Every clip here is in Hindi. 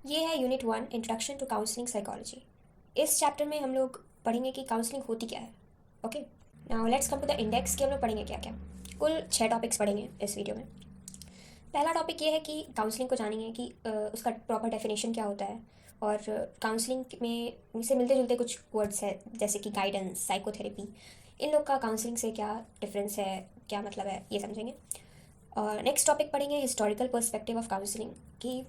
ये है unit 1 introduction to counselling psychology. इस चैप्टर में हम लोग पढ़ेंगे कि काउंसलिंग होती क्या है। Okay, now let's come to the index कि हम लोग पढ़ेंगे क्या क्या। कुल 6 टॉपिक्स पढ़ेंगे इस वीडियो में। पहला टॉपिक ये है कि काउंसलिंग को जानेंगे कि उसका प्रॉपर डेफिनेशन क्या होता है, और काउंसलिंग में से मिलते जुलते कुछ वर्ड्स है जैसे कि गाइडेंस, साइकोथेरेपी। इन लोग का काउंसलिंग से क्या डिफरेंस है, क्या मतलब है, ये समझेंगे। और नेक्स्ट टॉपिक पढ़ेंगे हिस्टोरिकल पर्सपेक्टिव ऑफ काउंसलिंग, कि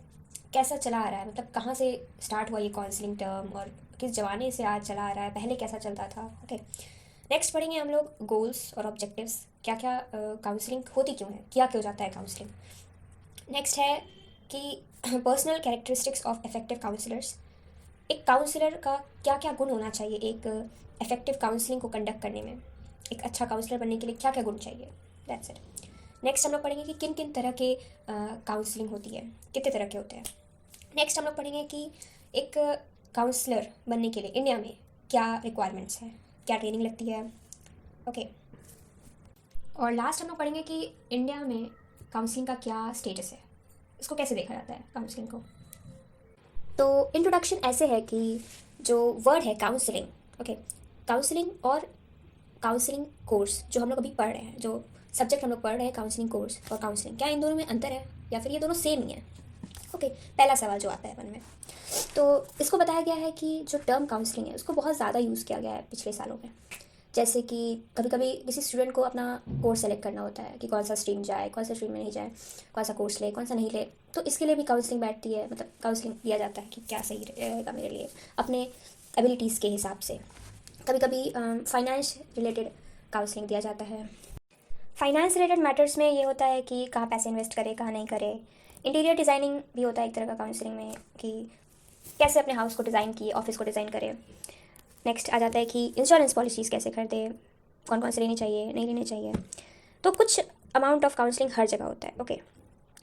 कैसा चला आ रहा है, मतलब कहाँ से स्टार्ट हुआ ये काउंसलिंग टर्म और किस जमाने से आज चला आ रहा है, पहले कैसा चलता था। ओके, नेक्स्ट पढ़ेंगे हम लोग गोल्स और ऑब्जेक्टिव्स, क्या क्या काउंसलिंग होती क्यों है, क्या क्यों जाता है काउंसलिंग। नेक्स्ट है कि personal characteristics of effective counsellors, एक काउंसलर का क्या क्या गुण होना चाहिए एक इफेक्टिव काउंसलिंग को कंडक्ट करने में। एक अच्छा काउंसलर बनने के लिए क्या क्या गुण चाहिए, दैट्स इट। नेक्स्ट हम लोग पढ़ेंगे कि किन किन तरह के काउंसलिंग होती है, कितने तरह के होते हैं। नेक्स्ट हम लोग पढ़ेंगे कि एक काउंसलर बनने के लिए इंडिया में क्या रिक्वायरमेंट्स हैं, क्या ट्रेनिंग लगती है। ओके, और लास्ट हम लोग पढ़ेंगे कि इंडिया में काउंसलिंग का क्या स्टेटस है, इसको कैसे देखा जाता है काउंसलिंग को। तो इंट्रोडक्शन ऐसे है कि जो वर्ड है काउंसलिंग, ओके, काउंसलिंग और काउंसलिंग कोर्स जो हम लोग अभी पढ़ रहे हैं, जो सब्जेक्ट हम लोग पढ़ रहे हैं काउंसलिंग कोर्स और काउंसलिंग, क्या इन दोनों में अंतर है या फिर ये दोनों सेम ही है। ओके, पहला सवाल जो आता है मन में, तो इसको बताया गया है कि जो टर्म काउंसलिंग है उसको बहुत ज़्यादा यूज़ किया गया है पिछले सालों में। जैसे कि कभी कभी किसी स्टूडेंट को अपना कोर्स सेलेक्ट करना होता है कि कौन सा स्ट्रीम जाए, कौन सा स्ट्रीम में नहीं जाए, कौन सा कोर्स ले, कौन सा नहीं ले, तो इसके लिए भी काउंसलिंग बैठती है, मतलब काउंसलिंग दिया जाता है कि क्या सही रहेगा मेरे लिए अपने एबिलिटीज़ के हिसाब से। कभी कभी फाइनेंस रिलेटेड काउंसलिंग दिया जाता है। फाइनेंस रिलेटेड मैटर्स में ये होता है कि कहाँ पैसे इन्वेस्ट करे, कहाँ नहीं करे। इंटीरियर डिज़ाइनिंग भी होता है एक तरह का काउंसलिंग में, कि कैसे अपने हाउस को डिज़ाइन किए, ऑफिस को डिज़ाइन करे। नेक्स्ट आ जाता है कि इंश्योरेंस पॉलिसीज़ कैसे खरीदे, कौन कौन से लेनी चाहिए, नहीं लेनी चाहिए। तो कुछ अमाउंट ऑफ काउंसलिंग हर जगह होता है। ओके,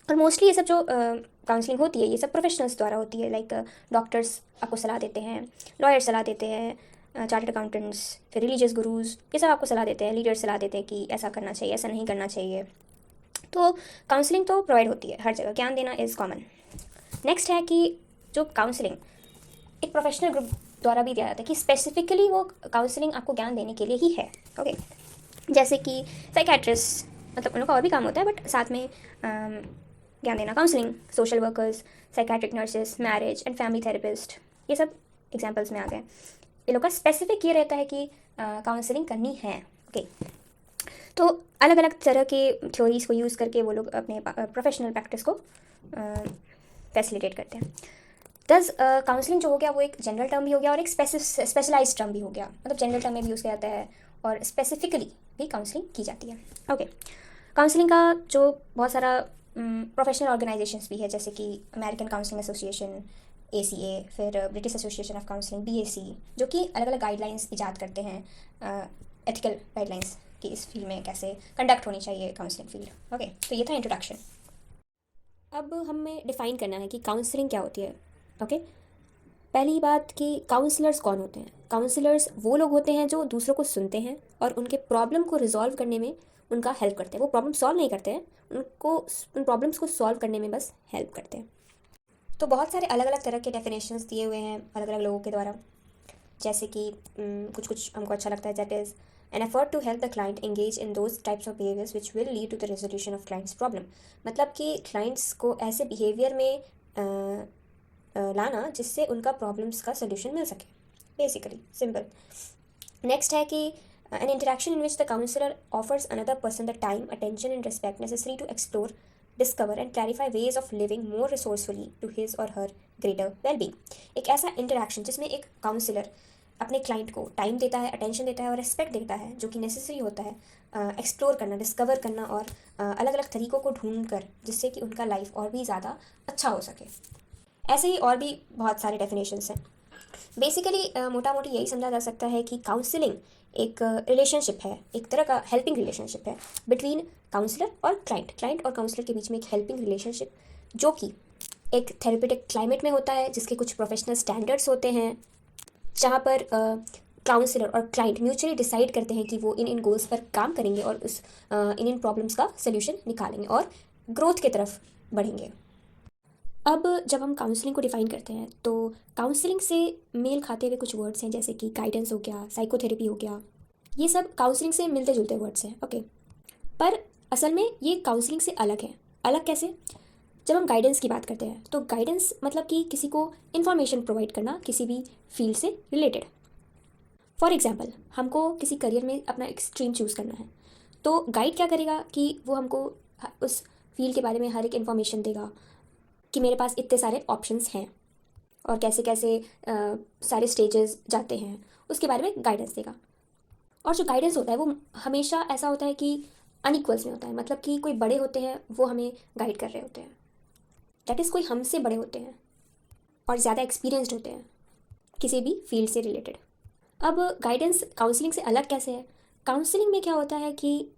और मोस्टली ये सब जो काउंसलिंग होती है ये सब प्रोफेशनल्स द्वारा होती है, लाइक डॉक्टर्स आपको सलाह देते हैं, लॉयर्स सलाह देते हैं, चार्टर्ड अकाउंटेंट्स, फिर रिलीजियस गुरुज, ये सब आपको सलाह देते हैं, लीडर्स सलाह देते हैं कि ऐसा करना चाहिए, ऐसा नहीं करना चाहिए। तो काउंसलिंग तो प्रोवाइड होती है हर जगह, ज्ञान देना इज़ कॉमन। नेक्स्ट है कि जो काउंसलिंग एक प्रोफेशनल ग्रुप द्वारा भी दिया जाता है, कि स्पेसिफिकली वो काउंसलिंग आपको ज्ञान देने के लिए ही है। ओके, जैसे कि साइकेट्रिस्ट, मतलब उन लोग का और भी काम होता है बट साथ में ज्ञान देना, counselling, social workers, psychiatric nurses, marriage and family therapist, ये सब एग्जाम्पल्स में आ गए। ये लोग का स्पेसिफिक ये रहता है कि काउंसलिंग करनी है। ओके, तो अलग अलग तरह के थ्योरीज को यूज़ करके वो लोग अपने प्रोफेशनल प्रैक्टिस को फैसिलिटेट करते हैं। दस काउंसलिंग जो हो गया वो एक जनरल टर्म भी हो गया और एक स्पेशलाइज टर्म भी हो गया, मतलब जनरल टर्म में भी यूज़ किया जाता है और स्पेसिफिकली भी काउंसलिंग की जाती है। ओके, काउंसलिंग का जो बहुत सारा प्रोफेशनल ऑर्गेनाइजेशंस भी है, जैसे कि अमेरिकन काउंसलिंग एसोसिएशन ACA, फिर British association of counselling BAC, जो कि अलग अलग गाइडलाइंस ईजाद करते हैं, एथिकल गाइडलाइंस कि इस फील्ड में कैसे कंडक्ट होनी चाहिए काउंसलिंग फील्ड। ओके, तो ये था इंट्रोडक्शन। अब हमें डिफ़ाइन करना है कि काउंसलिंग क्या होती है। ओके, पहली बात कि काउंसलर्स कौन होते हैं। काउंसलर्स वो लोग होते हैं जो दूसरों को सुनते हैं और उनके प्रॉब्लम को रिजॉल्व करने में उनका हेल्प करते हैं। वो प्रॉब्लम सॉल्व नहीं करते हैं, उनको उन प्रॉब्लम्स को सॉल्व करने में बस हेल्प करते हैं। तो बहुत सारे अलग अलग तरह के डेफिनेशंस दिए हुए हैं अलग अलग लोगों के द्वारा, जैसे कि कुछ कुछ हमको अच्छा लगता है, that is an effort to help the client engage in those types of behaviours which will lead to the resolution of clients problem. मतलब कि क्लाइंट्स को ऐसे बिहेवियर में लाना जिससे उनका प्रॉब्लम्स का सोल्यूशन मिल सके, बेसिकली सिंपल। नेक्स्ट है कि an interaction in which the counselor offers another person the time, attention and respect necessary to explore, discover and clarify ways of living more resourcefully to his or her greater well-being। एक ऐसा इंटरेक्शन जिसमें एक काउंसलर अपने क्लाइंट को टाइम देता है, अटेंशन देता है और रिस्पेक्ट देता है, जो कि नेसेसरी होता है एक्सप्लोर करना, डिस्कवर करना और अलग अलग तरीक़ों को ढूंढ कर, जिससे कि उनका लाइफ और भी ज़्यादा अच्छा हो सके। ऐसे ही और भी बहुत सारे डेफिनेशंस हैं। बेसिकली मोटा मोटी यही समझा जा सकता है कि काउंसलिंग एक रिलेशनशिप है, एक तरह का हेल्पिंग रिलेशनशिप है बिटवीन काउंसलर और क्लाइंट और काउंसलर के बीच में एक हेल्पिंग रिलेशनशिप, जो कि एक थेरेपेटिक क्लाइमेट में होता है, जिसके कुछ प्रोफेशनल स्टैंडर्ड्स होते हैं, जहाँ पर काउंसलर और क्लाइंट म्यूचुअली डिसाइड करते हैं कि वो इन इन गोल्स पर काम करेंगे और उस इन इन प्रॉब्लम्स का सोल्यूशन निकालेंगे और ग्रोथ की तरफ बढ़ेंगे। अब जब हम काउंसलिंग को डिफ़ाइन करते हैं तो काउंसलिंग से मेल खाते हुए कुछ वर्ड्स हैं, जैसे कि गाइडेंस हो गया, साइकोथेरेपी हो गया। ये सब काउंसलिंग से मिलते जुलते वर्ड्स हैं, ओके। पर असल में ये काउंसलिंग से अलग है। अलग कैसे? जब हम गाइडेंस की बात करते हैं तो गाइडेंस मतलब कि किसी को इन्फॉर्मेशन प्रोवाइड करना किसी भी फील्ड से रिलेटेड। फॉर एग्जाम्पल, हमको किसी करियर में अपना एक स्ट्रीम चूज़ करना है, तो गाइड क्या करेगा कि वो हमको उस फील्ड के बारे में हर एक इन्फॉर्मेशन देगा कि मेरे पास इतने सारे ऑप्शंस हैं और कैसे कैसे सारे स्टेजेस जाते हैं, उसके बारे में गाइडेंस देगा। और जो गाइडेंस होता है वो हमेशा ऐसा होता है कि अनइक्वल्स में होता है, मतलब कि कोई बड़े होते हैं वो हमें गाइड कर रहे होते हैं, दैट इज़ कोई हमसे बड़े होते हैं और ज़्यादा एक्सपीरियंस्ड होते हैं किसी भी फील्ड से रिलेटेड। अब गाइडेंस काउंसलिंग से अलग कैसे है? काउंसलिंग में क्या होता है कि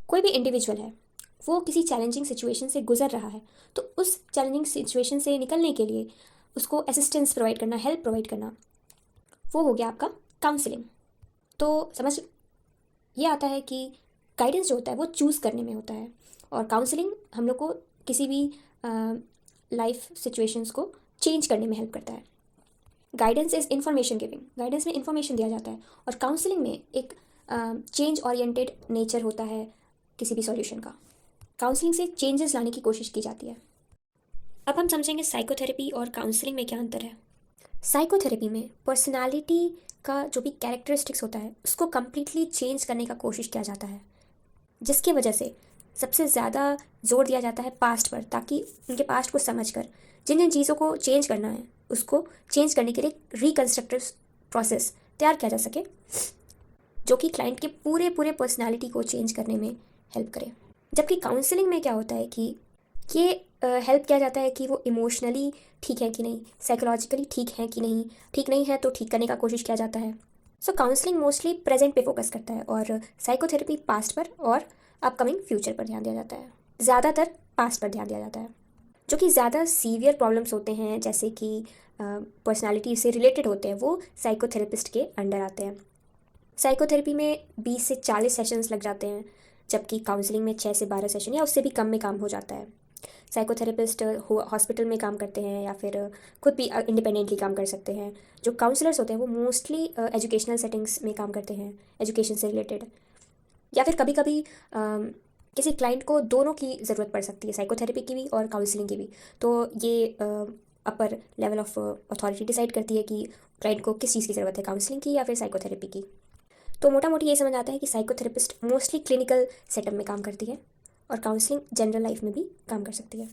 कोई भी इंडिविजुअल है, वो किसी चैलेंजिंग सिचुएशन से गुजर रहा है, तो उस चैलेंजिंग सिचुएशन से निकलने के लिए उसको असिस्टेंस प्रोवाइड करना, हेल्प प्रोवाइड करना, वो हो गया आपका काउंसलिंग। तो समझ ये आता है कि गाइडेंस जो होता है वो चूज़ करने में होता है, और काउंसलिंग हम लोग को किसी भी लाइफ सिचुएशंस को चेंज करने में हेल्प करता है। Guidance is information giving, guidance में इंफॉर्मेशन दिया जाता है, और काउंसलिंग में एक चेंज ओरिएंटेड नेचर होता है किसी भी सॉल्यूशन का। काउंसलिंग से चेंजेस लाने की कोशिश की जाती है। अब हम समझेंगे साइकोथेरेपी और काउंसलिंग में क्या अंतर है। साइकोथेरेपी में पर्सनालिटी का जो भी कैरेक्टरिस्टिक्स होता है उसको कम्प्लीटली चेंज करने का कोशिश किया जाता है, जिसकी वजह से सबसे ज़्यादा जोर दिया जाता है पास्ट पर, ताकि उनके पास्ट को समझकर जिन जिन चीज़ों को चेंज करना है उसको चेंज करने के लिए रिकन्स्ट्रक्टिव प्रोसेस तैयार किया जा सके, जो कि क्लाइंट के पूरे पूरे पर्सनालिटी को चेंज करने में हेल्प करे। जबकि काउंसलिंग में क्या होता है कि ये हेल्प किया जाता है कि वो इमोशनली ठीक है कि नहीं, साइकोलॉजिकली ठीक है कि नहीं, ठीक नहीं है तो ठीक करने का कोशिश किया जाता है। सो काउंसलिंग मोस्टली प्रेजेंट पे फोकस करता है और साइकोथेरेपी पास्ट पर और अपकमिंग फ्यूचर पर ध्यान दिया जाता है। ज़्यादातर पास्ट पर ध्यान दिया जाता है। जो कि ज़्यादा सीवियर प्रॉब्लम्स होते हैं, जैसे कि पर्सनालिटी से रिलेटेड होते हैं, वो साइकोथेरेपिस्ट के अंडर आते हैं। साइकोथेरेपी में 20 से 40 सेशंस लग जाते हैं, जबकि काउंसलिंग में 6 से 12 सेशन या उससे भी कम में काम हो जाता है। साइकोथेरेपिस्ट हॉस्पिटल में काम करते हैं या फिर खुद भी इंडिपेंडेंटली काम कर सकते हैं। जो काउंसलर्स होते हैं वो मोस्टली एजुकेशनल सेटिंग्स में काम करते हैं, एजुकेशन से रिलेटेड, या फिर कभी कभी किसी क्लाइंट को दोनों की ज़रूरत पड़ सकती है, साइकोथेरेपी की भी और काउंसलिंग की भी। तो ये upper level of authority decide करती है कि क्लाइंट को किस चीज़ की ज़रूरत है, काउंसलिंग की या फिर साइकोथेरेपी की। तो मोटा मोटी ये समझ आता है कि साइकोथेरेपिस्ट मोस्टली क्लिनिकल सेटअप में काम करती है और काउंसलिंग जनरल लाइफ में भी काम कर सकती है।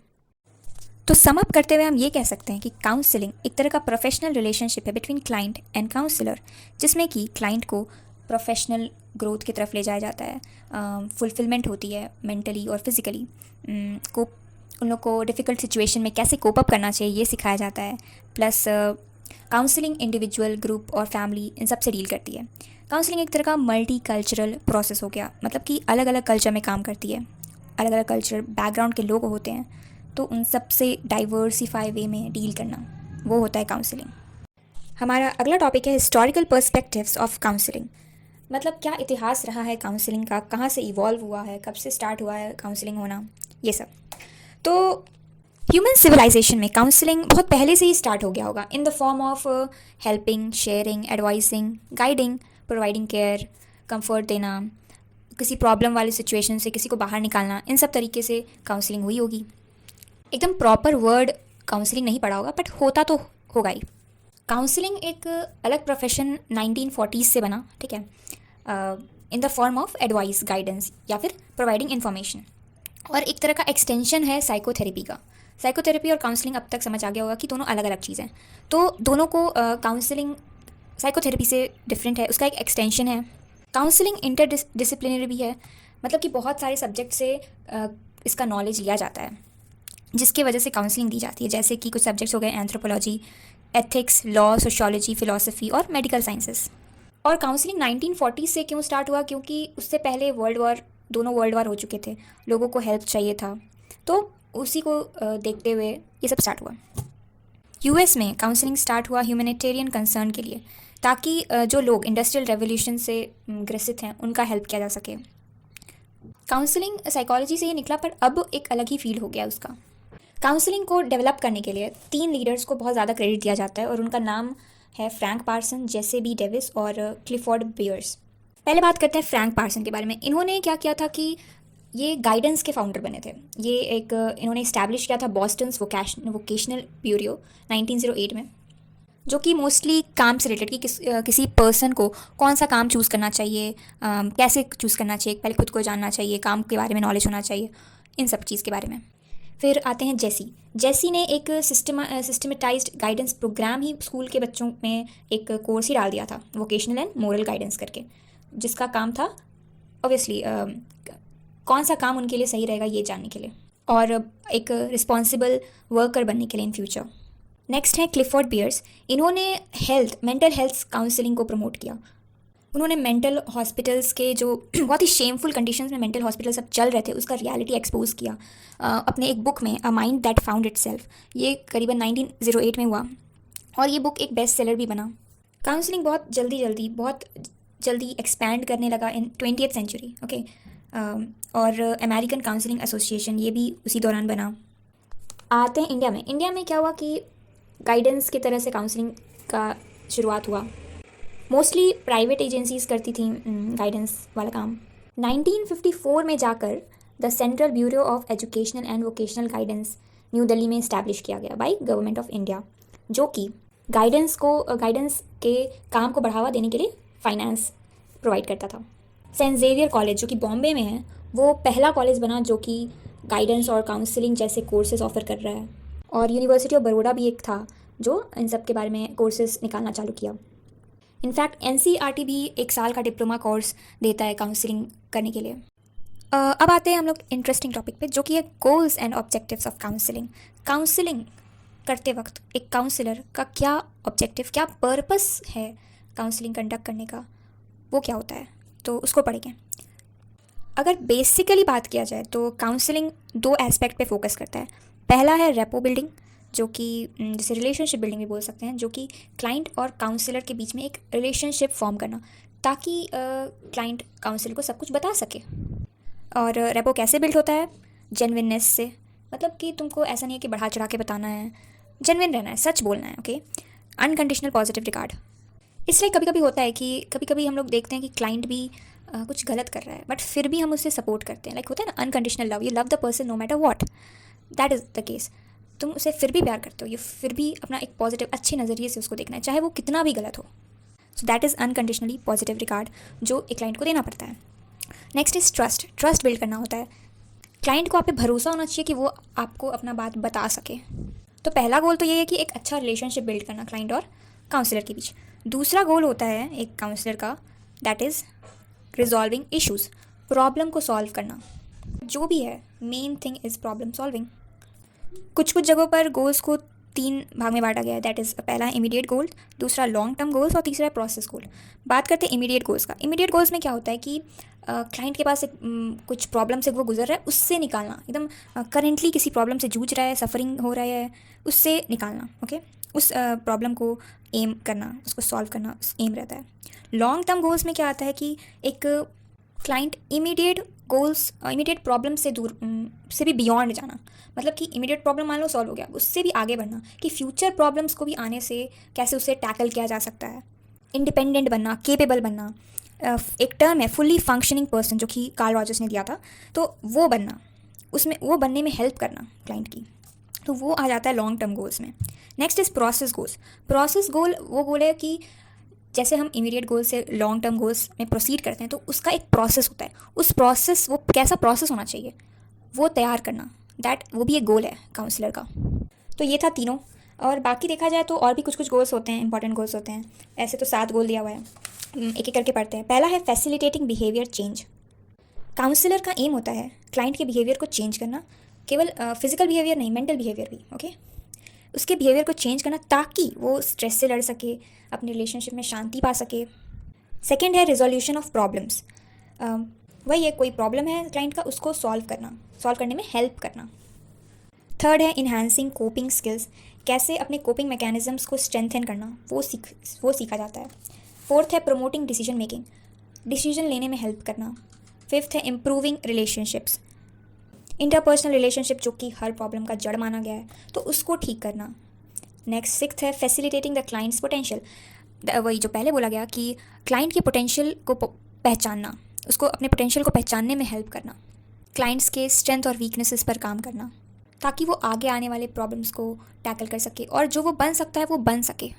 तो सम अप करते हुए हम ये कह सकते हैं कि काउंसलिंग एक तरह का प्रोफेशनल रिलेशनशिप है बिटवीन क्लाइंट एंड काउंसलर, जिसमें कि क्लाइंट को प्रोफेशनल ग्रोथ की तरफ ले जाया जाता है, फुलफिलमेंट होती है मेंटली और फिजिकली, को उन लोग को डिफ़िकल्ट सिचुएशन में कैसे कोप अप करना चाहिए ये सिखाया जाता है। प्लस काउंसलिंग इंडिविजुअल, ग्रुप और फैमिली इन सब से डील करती है। काउंसलिंग एक तरह का मल्टी कल्चरल प्रोसेस हो गया, मतलब कि अलग अलग कल्चर में काम करती है, अलग अलग कल्चर बैकग्राउंड के लोग होते हैं, तो उन सब से डाइवर्सिफाई वे में डील करना, वो होता है काउंसलिंग। हमारा अगला टॉपिक है हिस्टोरिकल पर्सपेक्टिव्स ऑफ काउंसलिंग, मतलब क्या इतिहास रहा है काउंसलिंग का, कहाँ से इवॉल्व हुआ है, कब से स्टार्ट हुआ है काउंसलिंग होना, ये सब। तो ह्यूमन सिविलाइजेशन में काउंसलिंग बहुत पहले से ही स्टार्ट हो गया होगा, इन the form of helping, sharing, advising, guiding, providing care, comfort देना, किसी प्रॉब्लम वाली सिचुएशन से किसी को बाहर निकालना, इन सब तरीके से काउंसलिंग हुई होगी। एकदम प्रॉपर वर्ड काउंसलिंग नहीं पढ़ा होगा, बट होता तो होगा ही। काउंसलिंग एक अलग प्रोफेशन 1940s से बना, ठीक है, in the form of advice, guidance या फिर प्रोवाइडिंग इन्फॉर्मेशन, और एक तरह का एक्सटेंशन है साइकोथेरेपी का। साइकोथेरेपी और काउंसलिंग अब तक समझ आ गया होगा कि दोनों अलग अलग चीज़ें हैं, तो दोनों को काउंसलिंग साइकोथेरेपी से डिफरेंट है, उसका एक एक्सटेंशन है। काउंसलिंग इंटरडिसिप्लिनरी भी है, मतलब कि बहुत सारे सब्जेक्ट से इसका नॉलेज लिया जाता है, जिसकी वजह से काउंसलिंग दी जाती है। जैसे कि कुछ सब्जेक्ट्स हो गए anthropology, ethics, law, sociology, philosophy और मेडिकल साइंसेस। और काउंसलिंग 1940 से क्यों स्टार्ट हुआ? क्योंकि उससे पहले दोनों वर्ल्ड वॉर हो चुके थे, लोगों को हेल्प चाहिए था, तो उसी को देखते हुए ये सब स्टार्ट हुआ। यूएस में काउंसलिंग स्टार्ट हुआ ह्यूमैनिटेरियन कंसर्न के लिए, ताकि जो लोग इंडस्ट्रियल रेवोल्यूशन से ग्रसित हैं उनका हेल्प किया जा सके। काउंसलिंग साइकोलॉजी से ही निकला, पर अब एक अलग ही फील्ड हो गया उसका। काउंसलिंग को डेवलप करने के लिए 3 लीडर्स को बहुत ज़्यादा क्रेडिट दिया जाता है और उनका नाम है फ्रैंक पार्सन, जेसे बी डेविस और क्लिफोर्ड बियर्स। पहले बात करते हैं फ्रैंक पार्सन के बारे में। इन्होंने क्या किया था कि ये गाइडेंस के फाउंडर बने थे। ये एक इन्होंने इस्टेब्लिश किया था बॉस्टन्स वोकेशनल ब्यूरो 1908 में, जो कि मोस्टली काम से रिलेटेड कि किसी पर्सन को कौन सा काम चूज़ करना चाहिए, कैसे चूज़ करना चाहिए, पहले खुद को जानना चाहिए, काम के बारे में नॉलेज होना चाहिए, इन सब चीज़ के बारे में। फिर आते हैं जेसी ने एक सिस्टमेटाइज्ड गाइडेंस प्रोग्राम ही स्कूल के बच्चों में एक कोर्स ही डाल दिया था, वोकेशनल एंड मोरल गाइडेंस करके, जिसका काम था ऑब्वियसली कौन सा काम उनके लिए सही रहेगा ये जानने के लिए और एक रिस्पॉन्सिबल वर्कर बनने के लिए इन फ्यूचर। नेक्स्ट है क्लिफोर्ड बियर्स। इन्होंने मेंटल हेल्थ काउंसलिंग को प्रमोट किया। उन्होंने मेंटल हॉस्पिटल्स के जो बहुत ही शेमफुल कंडीशंस में मेंटल हॉस्पिटल सब चल रहे थे उसका रियलिटी एक्सपोज किया अपने एक बुक में, a mind that found itself. ये करीबन 1908 में हुआ और ये बुक एक बेस्ट सेलर भी बना। काउंसलिंग बहुत जल्दी एक्सपैंड करने लगा इन 20th सेंचुरी, ओके। और अमेरिकन काउंसलिंग एसोसिएशन ये भी उसी दौरान बना। आते हैं इंडिया में क्या हुआ कि गाइडेंस की तरह से काउंसलिंग का शुरुआत हुआ। मोस्टली प्राइवेट एजेंसीज करती थी गाइडेंस वाला काम। 1954 में जाकर the central bureau of educational and vocational guidance new Delhi में इस्टेब्लिश किया गया बाय गवर्नमेंट ऑफ इंडिया, जो कि गाइडेंस के काम को बढ़ावा देने के लिए फाइनेंस प्रोवाइड करता था। सेंट जेवियर कॉलेज जो कि बॉम्बे में है, वो पहला कॉलेज बना जो कि गाइडेंस और काउंसलिंग जैसे कोर्सेज ऑफर कर रहा है। और यूनिवर्सिटी ऑफ बड़ौदा भी एक था जो इन सब के बारे में कोर्सेज निकालना चालू किया। इनफैक्ट NCERT भी 1 साल का डिप्लोमा कोर्स देता है काउंसलिंग करने के लिए। अब आते हैं हम लोग इंटरेस्टिंग टॉपिक पे, जो कि है goals and objectives of counselling. Counselling करते वक्त एक काउंसलर का क्या ऑब्जेक्टिव, क्या पर्पस है काउंसलिंग कंडक्ट करने का, वो क्या होता है, तो उसको पढ़ेंगे। अगर बेसिकली बात किया जाए तो काउंसलिंग 2 एस्पेक्ट पे फोकस करता है। पहला है रेपो बिल्डिंग, जो कि जैसे रिलेशनशिप बिल्डिंग भी बोल सकते हैं, जो कि क्लाइंट और काउंसलर के बीच में एक रिलेशनशिप फॉर्म करना, ताकि क्लाइंट काउंसलर को सब कुछ बता सके। और रेपो कैसे बिल्ड होता है? जेन्युइननेस से, मतलब कि तुमको ऐसा नहीं है कि बढ़ा चढ़ा के बताना है, जेन्युइन रहना है, सच बोलना है, ओके। Unconditional positive regard. इसलिए कभी कभी होता है कि कभी हम लोग देखते हैं कि क्लाइंट भी कुछ गलत कर रहा है, बट फिर भी हम उससे सपोर्ट करते हैं। लाइक होता है ना unconditional love, you love the person no matter what, that is the case. तुम उसे फिर भी प्यार करते हो, ये फिर भी अपना एक पॉजिटिव अच्छे नज़रिए से उसको देखना है, चाहे वो कितना भी गलत हो। So that is unconditionally positive regard जो एक क्लाइंट को देना पड़ता है। नेक्स्ट इज़ ट्रस्ट बिल्ड करना होता है। क्लाइंट को आप पे भरोसा होना चाहिए कि वो आपको अपना बात बता सके। तो पहला गोल तो ये है कि एक अच्छा रिलेशनशिप बिल्ड करना क्लाइंट और काउंसलर के बीच। दूसरा गोल होता है एक काउंसलर का, that is resolving issues, problem को सॉल्व करना। जो भी है, main thing is problem solving. कुछ जगहों पर गोल्स को 3 भाग में बांटा गया है, दैट इज़ पहला इमीडिएट गोल, दूसरा लॉन्ग टर्म गोल्स और तीसरा प्रोसेस गोल। बात करते हैं इमीडिएट गोल्स का। इमीडिएट गोल्स में क्या होता है कि क्लाइंट के पास कुछ प्रॉब्लम से वो गुजर रहा है, उससे निकालना, एकदम करेंटली किसी प्रॉब्लम से जूझ रहा है, सफरिंग हो रहा है, उससे निकालना, ओके। उस प्रॉब्लम को एम करना, उसको सॉल्व करना एम रहता है। लॉन्ग टर्म गोल्स में क्या आता है कि एक क्लाइंट इमीडिएट प्रॉब्लम से दूर से भी बियॉन्ड जाना, मतलब कि इमीडिएट प्रॉब्लम मान लो सॉल्व हो गया, उससे भी आगे बढ़ना कि फ्यूचर प्रॉब्लम्स को भी आने से कैसे उसे टैकल किया जा सकता है। इंडिपेंडेंट बनना, केपेबल बनना, एक टर्म है फुल्ली फंक्शनिंग पर्सन जो कि कार्ल रॉजर्स ने दिया था, तो वो बनना, उसमें वो बनने में हेल्प करना क्लाइंट की, तो वो आ जाता है लॉन्ग टर्म गोल्स में। Next is process goals. Process goal वो गोल है कि जैसे हम इमीडिएट गोल से लॉन्ग टर्म गोल्स में प्रोसीड करते हैं तो उसका एक प्रोसेस होता है, उस प्रोसेस, वो कैसा प्रोसेस होना चाहिए वो तैयार करना, वो भी एक गोल है काउंसलर का। तो ये था तीनों। और बाकी देखा जाए तो और भी कुछ गोल्स होते हैं, इंपॉर्टेंट गोल्स होते हैं। ऐसे तो 7 गोल दिया हुआ है, एक एक करके पढ़ते हैं। पहला है फैसिलिटेटिंग बिहेवियर चेंज। काउंसलर का एम होता है क्लाइंट के बिहेवियर को चेंज करना, केवल फिजिकल बिहेवियर नहीं, मेंटल बिहेवियर भी, ओके। उसके बिहेवियर को चेंज करना ताकि वो स्ट्रेस से लड़ सके, अपने रिलेशनशिप में शांति पा सके। सेकेंड है रिजोल्यूशन ऑफ प्रॉब्लम्स। वही है, कोई प्रॉब्लम है क्लाइंट का, उसको सॉल्व करने में हेल्प करना। थर्ड है इन्हांसिंग कोपिंग स्किल्स, कैसे अपने कोपिंग मैकेनिज्म्स को स्ट्रेंथन करना, वो सीखा जाता है। फोर्थ है प्रमोटिंग डिसीजन मेकिंग, डिसीजन लेने में हेल्प करना। फिफ्थ है इम्प्रूविंग रिलेशनशिप्स, इंटरपर्सनल रिलेशनशिप जो कि हर प्रॉब्लम का जड़ माना गया है, तो उसको ठीक करना। नेक्स्ट सिक्स्थ है फैसिलिटेटिंग द क्लाइंट्स पोटेंशियल। वही जो पहले बोला गया कि क्लाइंट के पोटेंशियल को पहचानना, उसको अपने पोटेंशियल को पहचानने में हेल्प करना, क्लाइंट्स के स्ट्रेंथ और वीकनेसेस पर काम करना ताकि वो आगे आने वाले प्रॉब्लम्स को टैकल कर सके और जो वो बन सकता है वो बन सके।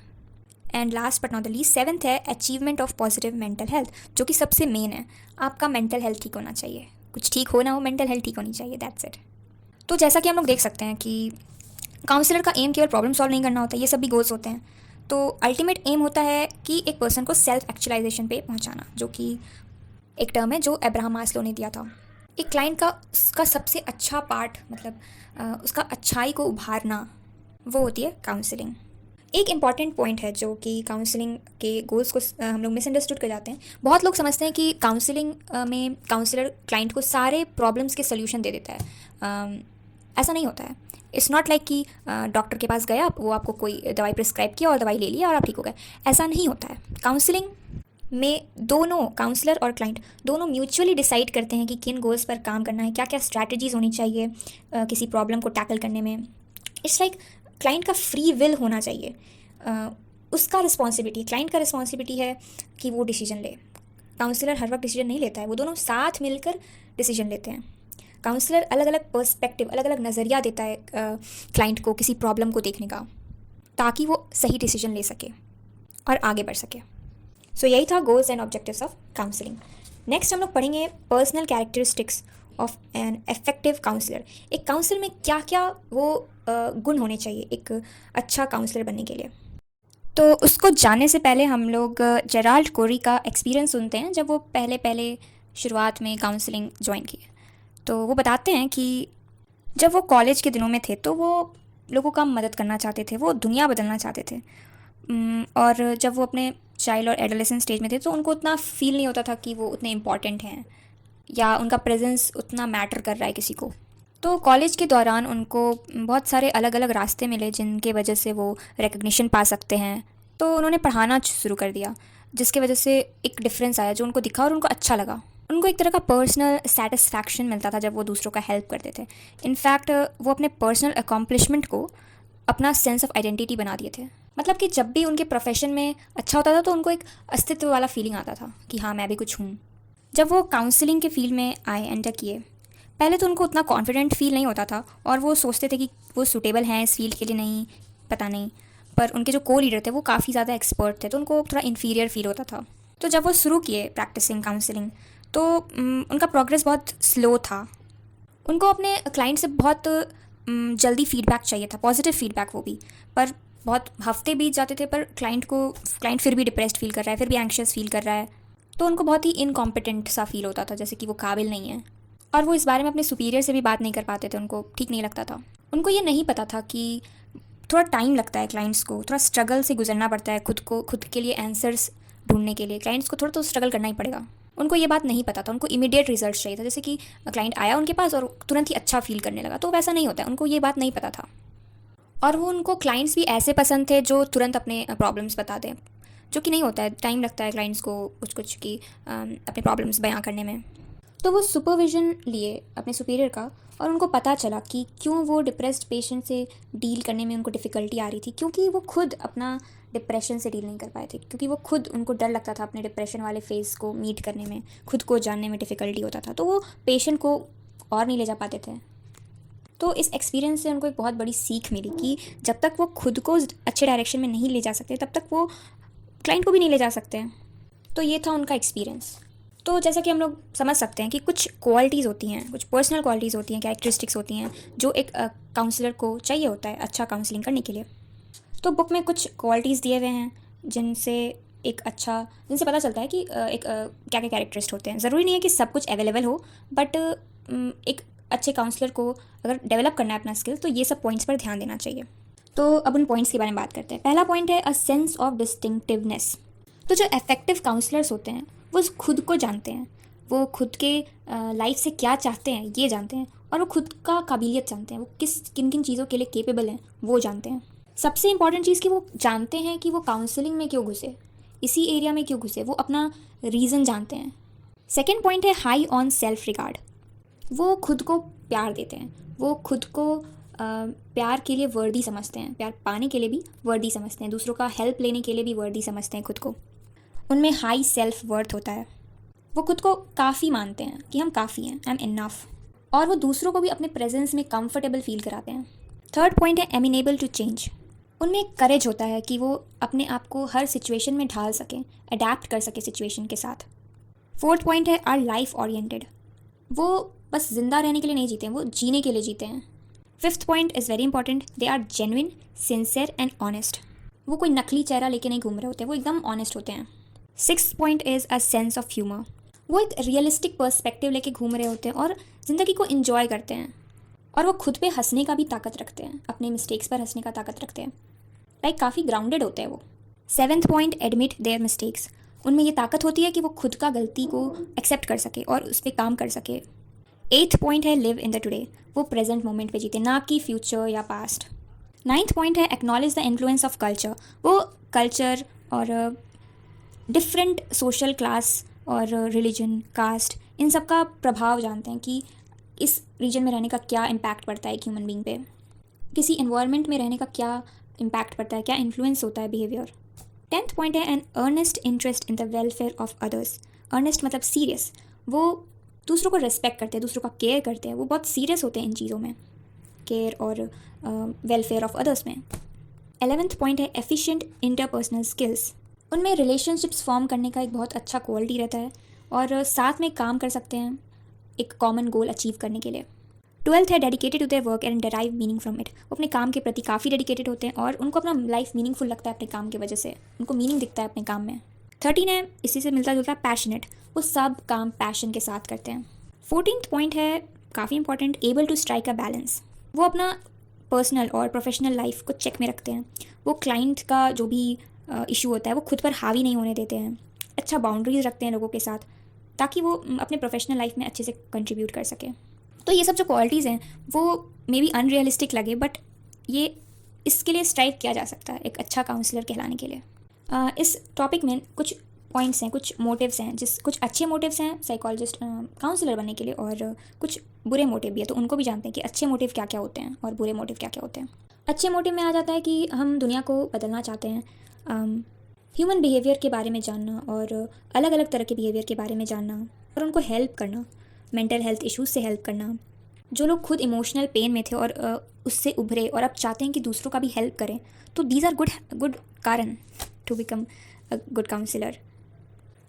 And last but not the least seventh है achievement of positive mental health, जो कि सबसे मेन है। आपका मेंटल हेल्थ ठीक होना चाहिए, कुछ ठीक हो ना हो, मेंटल हेल्थ ठीक होनी चाहिए, दैट्स इट। तो जैसा कि हम लोग देख सकते हैं कि काउंसलर का एम केवल प्रॉब्लम सॉल्व नहीं करना होता, ये सब भी गोल्स होते हैं। तो अल्टीमेट एम होता है कि एक पर्सन को सेल्फ एक्चुअलाइजेशन पे पहुंचाना, जो कि एक टर्म है जो अब्राहम मास्लो ने दिया था। एक क्लाइंट का सबसे अच्छा पार्ट, मतलब उसका अच्छाई को उभारना, वो होती है काउंसलिंग। एक इम्पॉर्टेंट पॉइंट है जो कि काउंसलिंग के गोल्स को हम लोग मिसअंडरस्टूड कर जाते हैं। बहुत लोग समझते हैं कि काउंसलिंग में काउंसलर क्लाइंट को सारे प्रॉब्लम्स के सल्यूशन दे देता है। ऐसा नहीं होता है। इट्स नॉट लाइक कि डॉक्टर के पास गया, वो आपको कोई दवाई प्रिस्क्राइब किया और दवाई ले लिया और आप ठीक हो गए, ऐसा नहीं होता है। काउंसलिंग में दोनों, काउंसलर और क्लाइंट दोनों म्यूचुअली डिसाइड करते हैं कि किन गोल्स पर काम करना है, क्या क्या स्ट्रैटेजीज होनी चाहिए किसी प्रॉब्लम को टैकल करने में। इट्स लाइक क्लाइंट का फ्री विल होना चाहिए। उसका रिस्पॉन्सिबिलिटी, क्लाइंट का रिस्पॉन्सिबिलिटी है कि वो डिसीजन ले। काउंसलर हर वक्त डिसीजन नहीं लेता है, वो दोनों साथ मिलकर डिसीजन लेते हैं। काउंसलर अलग अलग पर्सपेक्टिव, अलग अलग नज़रिया देता है क्लाइंट को किसी प्रॉब्लम को देखने का, ताकि वो सही डिसीजन ले सके और आगे बढ़ सके। सो यही था goals and objectives of counselling. Next हम लोग पढ़ेंगे personal characteristics of an effective counsellor. एक काउंसलर में क्या क्या वो गुण होने चाहिए एक अच्छा काउंसलर बनने के लिए। तो उसको जानने से पहले हम लोग जेराल्ड कोरी का एक्सपीरियंस सुनते हैं, जब वो पहले शुरुआत में काउंसलिंग ज्वाइन की। तो वो बताते हैं कि जब वो कॉलेज के दिनों में थे तो वो लोगों का मदद करना चाहते थे, वो दुनिया बदलना चाहते थे। और जब वो अपने चाइल्ड और एडोलेसेंट स्टेज में थे तो उनको उतना फील नहीं होता था कि वो उतने इम्पॉर्टेंट हैं या उनका प्रेजेंस उतना मैटर कर रहा है किसी को। तो कॉलेज के दौरान उनको बहुत सारे अलग अलग रास्ते मिले जिनके वजह से वो रिकग्निशन पा सकते हैं। तो उन्होंने पढ़ाना शुरू कर दिया, जिसके वजह से एक डिफरेंस आया जो उनको दिखा और उनको अच्छा लगा। उनको एक तरह का पर्सनल सेटिस्फैक्शन मिलता था जब वो दूसरों का हेल्प करते थे। इनफैक्ट वो अपने पर्सनल अकॉम्प्लिशमेंट को अपना सेंस ऑफ आइडेंटिटी बना दिए थे। मतलब कि जब भी उनके प्रोफेशन में अच्छा होता था तो उनको एक अस्तित्व वाला फीलिंग आता था कि हाँ, मैं भी कुछ हूँ। जब वो काउंसलिंग के फील्ड में आए, एंटर किए, पहले तो उनको उतना कॉन्फिडेंट फील नहीं होता था और वो सोचते थे कि वो सूटेबल हैं इस फील्ड के लिए, नहीं पता नहीं। पर उनके जो को लीडर थे वो काफ़ी ज़्यादा एक्सपर्ट थे, तो उनको थोड़ा इन्फीरियर फील होता था। तो जब वो शुरू किए प्रैक्टिसिंग काउंसलिंग तो उनका प्रोग्रेस बहुत स्लो था। उनको अपने क्लाइंट से बहुत जल्दी फीडबैक चाहिए था, पॉजिटिव फीडबैक वो भी। पर बहुत हफ्ते बीत जाते थे पर क्लाइंट फिर भी डिप्रेस्ड फील कर रहा है, फिर भी एंग्शियस फील कर रहा है। तो उनको बहुत ही इनकॉम्पिटेंट सा फील होता था, जैसे कि वो काबिल नहीं है। और वो इस बारे में अपने सुपीरियर से भी बात नहीं कर पाते थे, उनको ठीक नहीं लगता था। उनको ये नहीं पता था कि थोड़ा टाइम लगता है क्लाइंट्स को, थोड़ा स्ट्रगल से गुजरना पड़ता है खुद के लिए आंसर्स ढूंढने के लिए। क्लाइंट्स को थोड़ा तो स्ट्रगल करना ही पड़ेगा। उनको ये बात नहीं पता था, उनको इमीडिएट रिजल्ट चाहिए था, जैसे कि क्लाइंट आया उनके पास और तुरंत ही अच्छा फील करने लगा। तो वैसा नहीं होता है, उनको ये बात नहीं पता था। और वो उनको क्लाइंट्स भी ऐसे पसंद थे जो तुरंत अपने प्रॉब्लम्स बता दें, जो कि नहीं होता है। टाइम लगता है क्लाइंट्स को कुछ की अपने प्रॉब्लम्स बयां करने में। तो वो सुपरविज़न लिए अपने सुपीरियर का और उनको पता चला कि क्यों वो डिप्रेस्ड पेशेंट से डील करने में उनको डिफ़िकल्टी आ रही थी, क्योंकि वो खुद अपना डिप्रेशन से डील नहीं कर पाए थे, क्योंकि वो खुद, उनको डर लगता था अपने डिप्रेशन वाले फेज़ को मीट करने में, खुद को जानने में डिफ़िकल्टी होता था। तो वो पेशेंट को और नहीं ले जा पाते थे। तो इस एक्सपीरियंस से उनको एक बहुत बड़ी सीख मिली कि जब तक वो खुद को अच्छे डायरेक्शन में नहीं ले जा सकते तब तक वो क्लाइंट को भी नहीं ले जा सकते। तो ये था उनका एक्सपीरियंस। तो जैसा कि हम लोग समझ सकते हैं कि कुछ क्वालिटीज़ होती हैं, कुछ पर्सनल क्वालिटीज़ होती हैं, कैरेक्टरिस्टिक्स होती हैं जो एक काउंसलर को चाहिए होता है अच्छा काउंसलिंग करने के लिए। तो बुक में कुछ क्वालिटीज़ दिए हुए हैं जिनसे पता चलता है कि क्या क्या कैरेक्टरिस्ट होते हैं। ज़रूरी नहीं है कि सब कुछ अवेलेबल हो, बट एक अच्छे काउंसलर को अगर डेवलप करना है अपना स्किल तो ये सब पॉइंट्स पर ध्यान देना चाहिए। तो अब उन पॉइंट्स के बारे में बात करते हैं। पहला पॉइंट है अ सेंस ऑफ डिस्टिंक्टिवनेस। तो जो इफेक्टिव काउंसलर्स होते हैं वो खुद को जानते हैं, वो खुद के लाइफ से क्या चाहते हैं ये जानते हैं, और वो खुद का काबिलियत जानते हैं, वो किन किन चीज़ों के लिए केपेबल हैं वो जानते हैं। सबसे इंपॉर्टेंट चीज़ कि वो जानते हैं कि वो काउंसलिंग में क्यों घुसे, इसी एरिया में क्यों घुसे, वो अपना रीज़न जानते हैं। सेकेंड पॉइंट है हाई ऑन सेल्फ रिगार्ड। वो खुद को प्यार देते हैं, वो खुद को प्यार के लिए वर्दी समझते हैं, प्यार पाने के लिए भी वर्दी समझते हैं, दूसरों का हेल्प लेने के लिए भी वर्दी समझते हैं खुद को। उनमें हाई सेल्फ वर्थ होता है, वो खुद को काफ़ी मानते हैं कि हम काफ़ी हैं, आई एम इनफ, और वो दूसरों को भी अपने प्रेजेंस में कंफर्टेबल फील कराते हैं। थर्ड पॉइंट है एमिनेबल टू चेंज। उनमें एक करेज होता है कि वो अपने आप को हर सिचुएशन में ढाल सकें, अडेप्ट कर सके सिचुएशन के साथ। फोर्थ पॉइंट है आर लाइफ ओरिएंटेड। वो बस जिंदा रहने के लिए नहीं जीते हैं, वो जीने के लिए जीते हैं। Fifth point is very important, they are genuine, sincere and honest. वो कोई नकली चेहरा लेके नहीं घूम रहे होते, वो एकदम ऑनेस्ट होते हैं। Sixth point is a sense of humour. वो एक रियलिस्टिक पर्सपेक्टिव लेके घूम रहे होते हैं और ज़िंदगी को इन्जॉय करते हैं, और वो खुद पे हंसने का भी ताकत रखते हैं, अपने मिस्टेक्स पर हंसने का ताकत रखते हैं, लाइक काफ़ी ग्राउंडेड होते हैं वो। Seventh point admit their mistakes. उनमें ये ताकत होती है कि वो खुद का गलती को एक्सेप्ट कर सके और उस पर काम कर सके। एट्थ पॉइंट है लिव इन द टुडे। वो प्रेजेंट मोमेंट पे जीते, ना कि फ्यूचर या पास्ट। नाइन्थ पॉइंट है acknowledge the influence of culture. वो कल्चर और डिफरेंट सोशल क्लास और रिलीजन, कास्ट, इन सब का प्रभाव जानते हैं कि इस रीजन में रहने का क्या इम्पैक्ट पड़ता है ह्यूमन बीइंग पे, किसी एनवायरनमेंट में रहने का क्या इम्पैक्ट पड़ता है, क्या इन्फ्लुएंस होता है behaviour. Tenth point is an earnest interest in the welfare of others. Earnest मतलब सीरियस, वो दूसरों को रिस्पेक्ट करते हैं, दूसरों का केयर करते हैं, वो बहुत सीरियस होते हैं इन चीज़ों में, केयर और वेलफेयर ऑफ अदर्स में। 11th पॉइंट है एफिशिएंट इंटरपर्सनल स्किल्स। उनमें रिलेशनशिप्स फॉर्म करने का एक बहुत अच्छा क्वालिटी रहता है और साथ में काम कर सकते हैं एक कॉमन गोल अचीव करने के लिए। 12th है dedicated to their work and derive meaning from it. वो अपने काम के प्रति काफ़ी डेडिकेटेड होते हैं और उनको अपना लाइफ मीनिंगफुल लगता है अपने काम की वजह से, उनको मीनिंग दिखता है अपने काम में। 13 है इसी से मिलता जुलता पैशनेट। वो सब काम पैशन के साथ करते हैं। 14th पॉइंट है काफ़ी important, able to strike a balance. वो अपना पर्सनल और प्रोफेशनल लाइफ को चेक में रखते हैं। वो क्लाइंट का जो भी इशू होता है वो खुद पर हावी नहीं होने देते हैं, अच्छा बाउंड्रीज रखते हैं लोगों के साथ ताकि वो अपने प्रोफेशनल लाइफ में अच्छे से कंट्रीब्यूट कर सके। तो ये सब जो क्वालिटीज़ हैं वो मे बी अनरियलिस्टिक लगे, बट ये इसके लिए स्ट्राइव किया जा सकता है एक अच्छा काउंसलर कहलाने के लिए। इस टॉपिक में कुछ पॉइंट्स हैं, कुछ मोटिव्स हैं, कुछ अच्छे मोटिव्स हैं साइकोलॉजिस्ट काउंसलर बनने के लिए और कुछ बुरे मोटिव भी है, तो उनको भी जानते हैं कि अच्छे मोटिव क्या क्या होते हैं और बुरे मोटिव क्या क्या होते हैं। अच्छे मोटिव में आ जाता है कि हम दुनिया को बदलना चाहते हैं, ह्यूमन बिहेवियर के बारे में जानना और अलग अलग तरह के बिहेवियर के बारे में जानना और उनको हेल्प करना, मेंटल हेल्थ इश्यूज से हेल्प करना। जो लोग खुद इमोशनल पेन में थे और उससे उभरे और अब चाहते हैं कि दूसरों का भी हेल्प करें, तो दीज आर गुड कारण to become a good counsellor.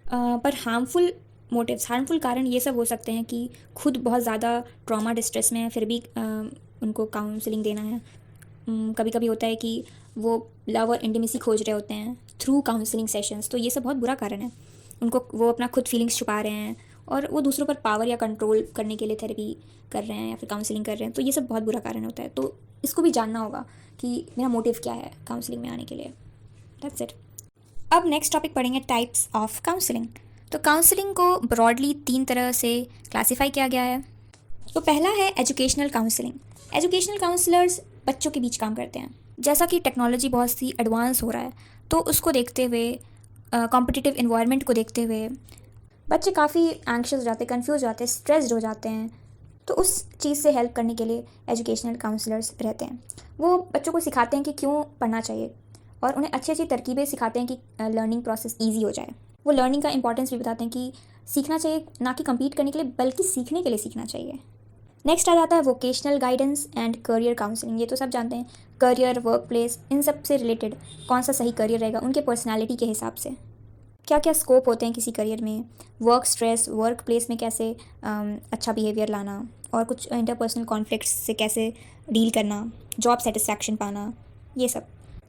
पर हार्मफुल मोटिव्स, हार्मफुल कारण ये सब हो सकते हैं कि खुद बहुत ज़्यादा ट्रॉमा डिस्ट्रेस में है फिर भी उनको काउंसलिंग देना है। कभी कभी होता है कि वो लव और इंटीमेसी खोज रहे होते हैं थ्रू काउंसलिंग सेशंस, तो ये सब बहुत बुरा कारण है। उनको वो अपना खुद फीलिंग्स छुपा रहे हैं और वो दूसरों पर पावर या कंट्रोल करने के लिए थेरेपी कर रहे हैं या फिर काउंसलिंग कर रहे हैं, तो ये सब बहुत बुरा कारण होता है। तो इसको भी जानना होगा कि मेरा मोटिव क्या है काउंसलिंग में आने के लिए। That's it. अब नेक्स्ट टॉपिक पढ़ेंगे टाइप्स ऑफ काउंसलिंग। तो काउंसलिंग को ब्रॉडली 3 तरह से क्लासीफाई किया गया है। तो पहला है एजुकेशनल काउंसलिंग। एजुकेशनल काउंसलर्स बच्चों के बीच काम करते हैं। जैसा कि टेक्नोलॉजी बहुत सी एडवांस हो रहा है, तो उसको देखते हुए, कॉम्पिटिटिव इन्वायरमेंट को देखते हुए बच्चे काफ़ी एंग्शियस हो जाते हैं, कन्फ्यूज हो जाते हैं, स्ट्रेस्ड हो जाते हैं, तो उस चीज़ से हेल्प करने के लिए एजुकेशनल काउंसलर्स रहते हैं। वो बच्चों को सिखाते हैं कि क्यों पढ़ना चाहिए और उन्हें अच्छी अच्छी तरकीबें सिखाते हैं कि लर्निंग प्रोसेस ईजी हो जाए। वो लर्निंग का इंपॉर्टेंस भी बताते हैं कि सीखना चाहिए, ना कि कम्पीट करने के लिए बल्कि सीखने के लिए सीखना चाहिए। नेक्स्ट आ जाता है vocational guidance and career counselling. ये तो सब जानते हैं, करियर, वर्क प्लेस, इन सब से रिलेटेड कौन सा सही करियर रहेगा उनके पर्सनैलिटी के हिसाब से, क्या क्या स्कोप होते हैं किसी करियर में, वर्क स्ट्रेस, वर्क प्लेस में कैसे अच्छा बिहेवियर लाना और कुछ इंटरपर्सनल कॉन्फ्लिक्ट्स से कैसे डील करना, जॉब सेटिस्फैक्शन पाना, ये सब।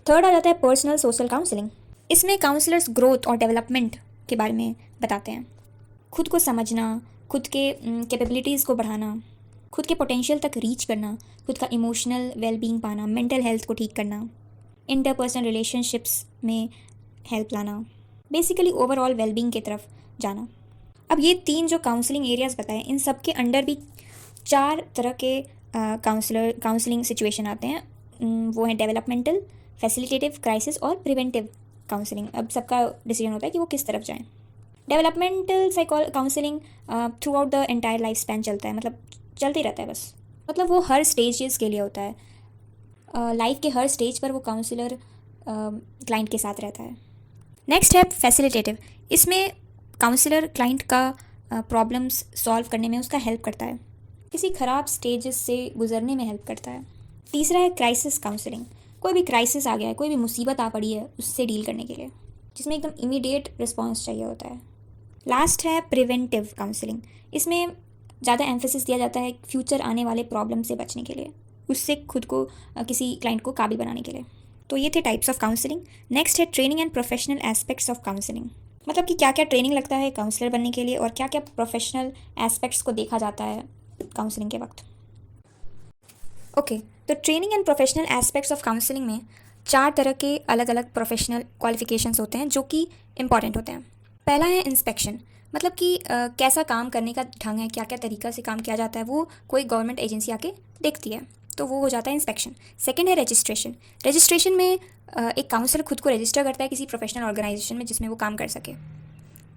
थर्ड आ जाता है पर्सनल सोशल काउंसलिंग। इसमें काउंसलर्स ग्रोथ और डेवलपमेंट के बारे में बताते हैं, खुद को समझना, खुद के कैपेबिलिटीज़ को बढ़ाना, खुद के पोटेंशियल तक रीच करना, खुद का इमोशनल वेलबींग पाना, मेंटल हेल्थ को ठीक करना, इंटरपर्सनल रिलेशनशिप्स में हेल्प लाना, बेसिकली ओवरऑल वेलबींग की तरफ जाना। अब ये 3 जो काउंसलिंग एरियाज़ बताए, इन सब के अंडर भी 4 तरह के काउंसलिंग सिचुएशन आते हैं। वो हैं डेवलपमेंटल, फैसिलिटेटिव, क्राइसिस और प्रिवेंटिव काउंसलिंग। अब सबका डिसीजन होता है कि वो किस तरफ जाएं। Developmental counselling through out the entire life span चलता है, मतलब चलते रहता है बस। मतलब वो हर स्टेजेस के लिए होता है, लाइफ के हर स्टेज पर वो काउंसलर क्लाइंट के साथ रहता है। नेक्स्ट है फैसिलिटेटिव। इसमें काउंसलर क्लाइंट का प्रॉब्लम्स सॉल्व करने में उसका हेल्प करता है, किसी ख़राब स्टेजेस से गुजरने में हेल्प करता है। तीसरा है क्राइसिस काउंसलिंग। कोई भी क्राइसिस आ गया है, कोई भी मुसीबत आ पड़ी है, उससे डील करने के लिए, जिसमें एकदम इमीडिएट रिस्पॉन्स चाहिए होता है। लास्ट है प्रिवेंटिव काउंसलिंग। इसमें ज़्यादा एम्फेसिस दिया जाता है फ्यूचर आने वाले प्रॉब्लम से बचने के लिए, उससे खुद को किसी क्लाइंट को काबिल बनाने के लिए। तो ये थे टाइप्स ऑफ काउंसलिंग। नेक्स्ट है training and professional aspects of counselling. मतलब कि क्या क्या ट्रेनिंग लगता है काउंसलर बनने के लिए और क्या क्या प्रोफेशनल एस्पेक्ट्स को देखा जाता है काउंसलिंग के वक्त। ओके, तो training and professional aspects of counselling में 4 तरह के अलग अलग प्रोफेशनल क्वालिफिकेशंस होते हैं जो कि इम्पॉर्टेंट होते हैं। पहला है इंस्पेक्शन, मतलब कि कैसा काम करने का ढंग है, क्या क्या तरीका से काम किया जाता है, वो कोई गवर्नमेंट एजेंसी आके देखती है, तो वो हो जाता है इंस्पेक्शन। सेकंड है रजिस्ट्रेशन। रजिस्ट्रेशन में एक काउंसलर खुद को रजिस्टर करता है किसी प्रोफेशनल ऑर्गेनाइजेशन में जिसमें वो काम कर सके।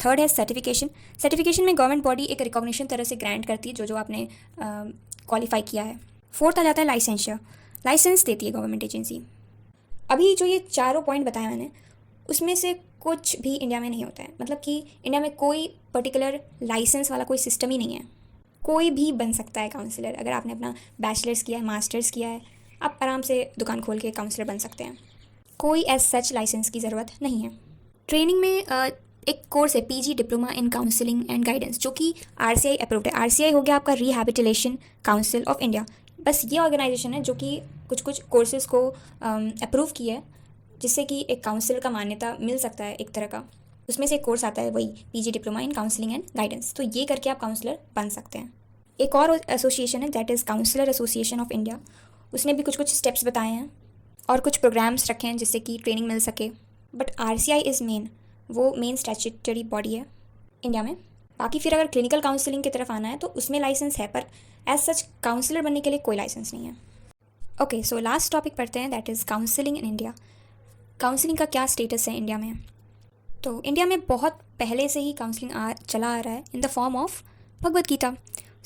थर्ड है सर्टिफिकेशन। सर्टिफिकेशन में गवर्नमेंट बॉडी एक रिकॉग्निशन तरह से ग्रांट करती है जो जो आपने क्वालिफाई किया है। फोर्थ आ जाता है लाइसेंशियर। लाइसेंस देती है गवर्नमेंट एजेंसी। अभी जो ये चारों पॉइंट बताया मैंने, उसमें से कुछ भी इंडिया में नहीं होता है। मतलब कि इंडिया में कोई पर्टिकुलर लाइसेंस वाला कोई सिस्टम ही नहीं है। कोई भी बन सकता है काउंसलर। अगर आपने अपना बैचलर्स किया है, मास्टर्स किया है, आप आराम से दुकान खोल के काउंसलर बन सकते हैं। कोई एज सच लाइसेंस की ज़रूरत नहीं है। ट्रेनिंग में एक कोर्स है PG diploma in counselling and guidance, जो कि आरसीआई अप्रूव्ड है। आरसीआई हो गया आपका रिहैबिलिटेशन काउंसिल ऑफ इंडिया। बस ये ऑर्गेनाइजेशन है जो कि कुछ कुछ कोर्सेज को अप्रूव किया है, जिससे कि एक काउंसिल का मान्यता मिल सकता है एक तरह का। उसमें से एक कोर्स आता है वही PG diploma in counselling and guidance. तो ये करके आप काउंसलर बन सकते हैं। एक और एसोसिएशन है that is counsellor association of India. उसने भी कुछ कुछ स्टेप्स बताए हैं और कुछ प्रोग्राम्स रखे हैं जिससे कि ट्रेनिंग मिल सके। बट आरसीआई इज़ मेन, वो मेन स्टैट्यूटरी बॉडी है इंडिया में। बाकी फिर अगर क्लिनिकल काउंसलिंग की तरफ आना है तो उसमें लाइसेंस है, पर एज सच काउंसलर बनने के लिए कोई लाइसेंस नहीं है। ओके, सो लास्ट टॉपिक पढ़ते हैं that is counselling in India. Counselling का क्या स्टेटस है इंडिया में? तो इंडिया में बहुत पहले से ही काउंसलिंग चला आ रहा है in the form of Bhagavad Gita.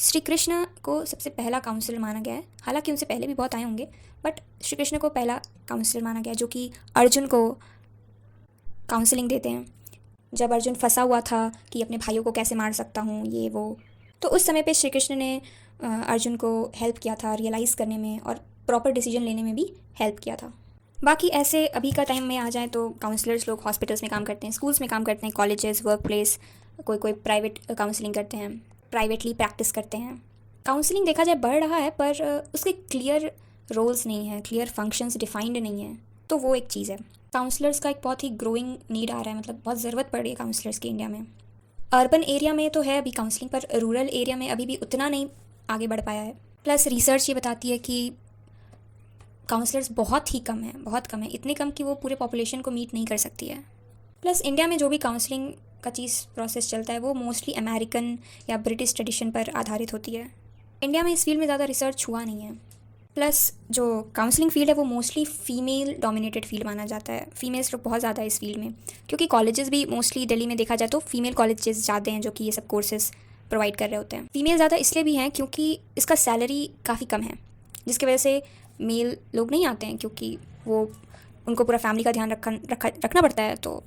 Shri Krishna को सबसे पहला काउंसलर माना गया है। हालांकि उनसे पहले भी बहुत आए होंगे, बट श्री कृष्ण को पहला काउंसलर माना गया, जो कि अर्जुन को काउंसलिंग देते हैं। जब अर्जुन फंसा हुआ था कि अपने भाइयों को कैसे मार सकता हूँ ये वो, तो उस समय पे श्री कृष्ण ने अर्जुन को हेल्प किया था रियलाइज़ करने में और प्रॉपर डिसीजन लेने में भी हेल्प किया था। बाकी ऐसे अभी का टाइम में आ जाए तो काउंसलर्स लोग हॉस्पिटल्स में काम करते हैं, स्कूल्स में काम करते हैं, कॉलेजेस, वर्क प्लेस, कोई प्राइवेट काउंसलिंग करते हैं, प्राइवेटली प्रैक्टिस करते हैं। काउंसलिंग देखा जाए बढ़ रहा है, पर उसके क्लियर रोल्स नहीं हैं, क्लियर फंक्शंस डिफाइंड नहीं हैं, तो वो एक चीज़ है। काउंसलर्स का एक बहुत ही ग्रोइंग नीड आ रहा है, मतलब बहुत ज़रूरत पड़ रही है काउंसलर्स की इंडिया में। अर्बन एरिया में तो है अभी काउंसलिंग, पर रूरल एरिया में अभी भी उतना नहीं आगे बढ़ पाया है। प्लस रिसर्च ये बताती है कि काउंसलर्स बहुत ही कम है, बहुत कम है, इतने कम कि वो पूरे पॉपुलेशन को मीट नहीं कर सकती है। प्लस इंडिया में जो भी काउंसलिंग का चीज़ प्रोसेस चलता है वो मोस्टली अमेरिकन या ब्रिटिश ट्रेडिशन पर आधारित होती है। इंडिया में इस फील्ड में ज़्यादा रिसर्च हुआ नहीं है। प्लस जो काउंसलिंग फील्ड है वो मोस्टली फ़ीमेल डोमिनेटेड फील्ड माना जाता है। फीमेल्स लोग बहुत ज़्यादा है इस फील्ड में, क्योंकि कॉलेजेस भी मोस्टली दिल्ली में देखा जाए तो फीमेल कॉलेजेस ज़्यादा हैं जो कि ये सब कोर्सेज प्रोवाइड कर रहे होते हैं। फीमेल ज़्यादा इसलिए भी हैं क्योंकि इसका सैलरी काफ़ी कम है, जिसकी वजह से मेल लोग नहीं आते हैं, क्योंकि वो उनको पूरा फैमिली का ध्यान रखना पड़ता है, तो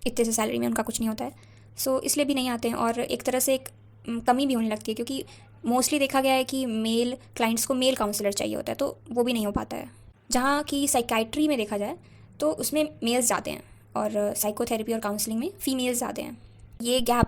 इतने से सैलरी में उनका कुछ नहीं होता है। सो इसलिए भी नहीं आते हैं, और एक तरह से एक कमी भी होने लगती है, क्योंकि मोस्टली देखा गया है कि मेल क्लाइंट्स को मेल काउंसलर चाहिए होता है, तो वो भी नहीं हो पाता है। जहाँ कि साइकाइट्री में देखा जाए तो उसमें मेल्स जाते हैं और साइकोथेरेपी और काउंसलिंग में फ़ीमेल्स जाते हैं। ये गैप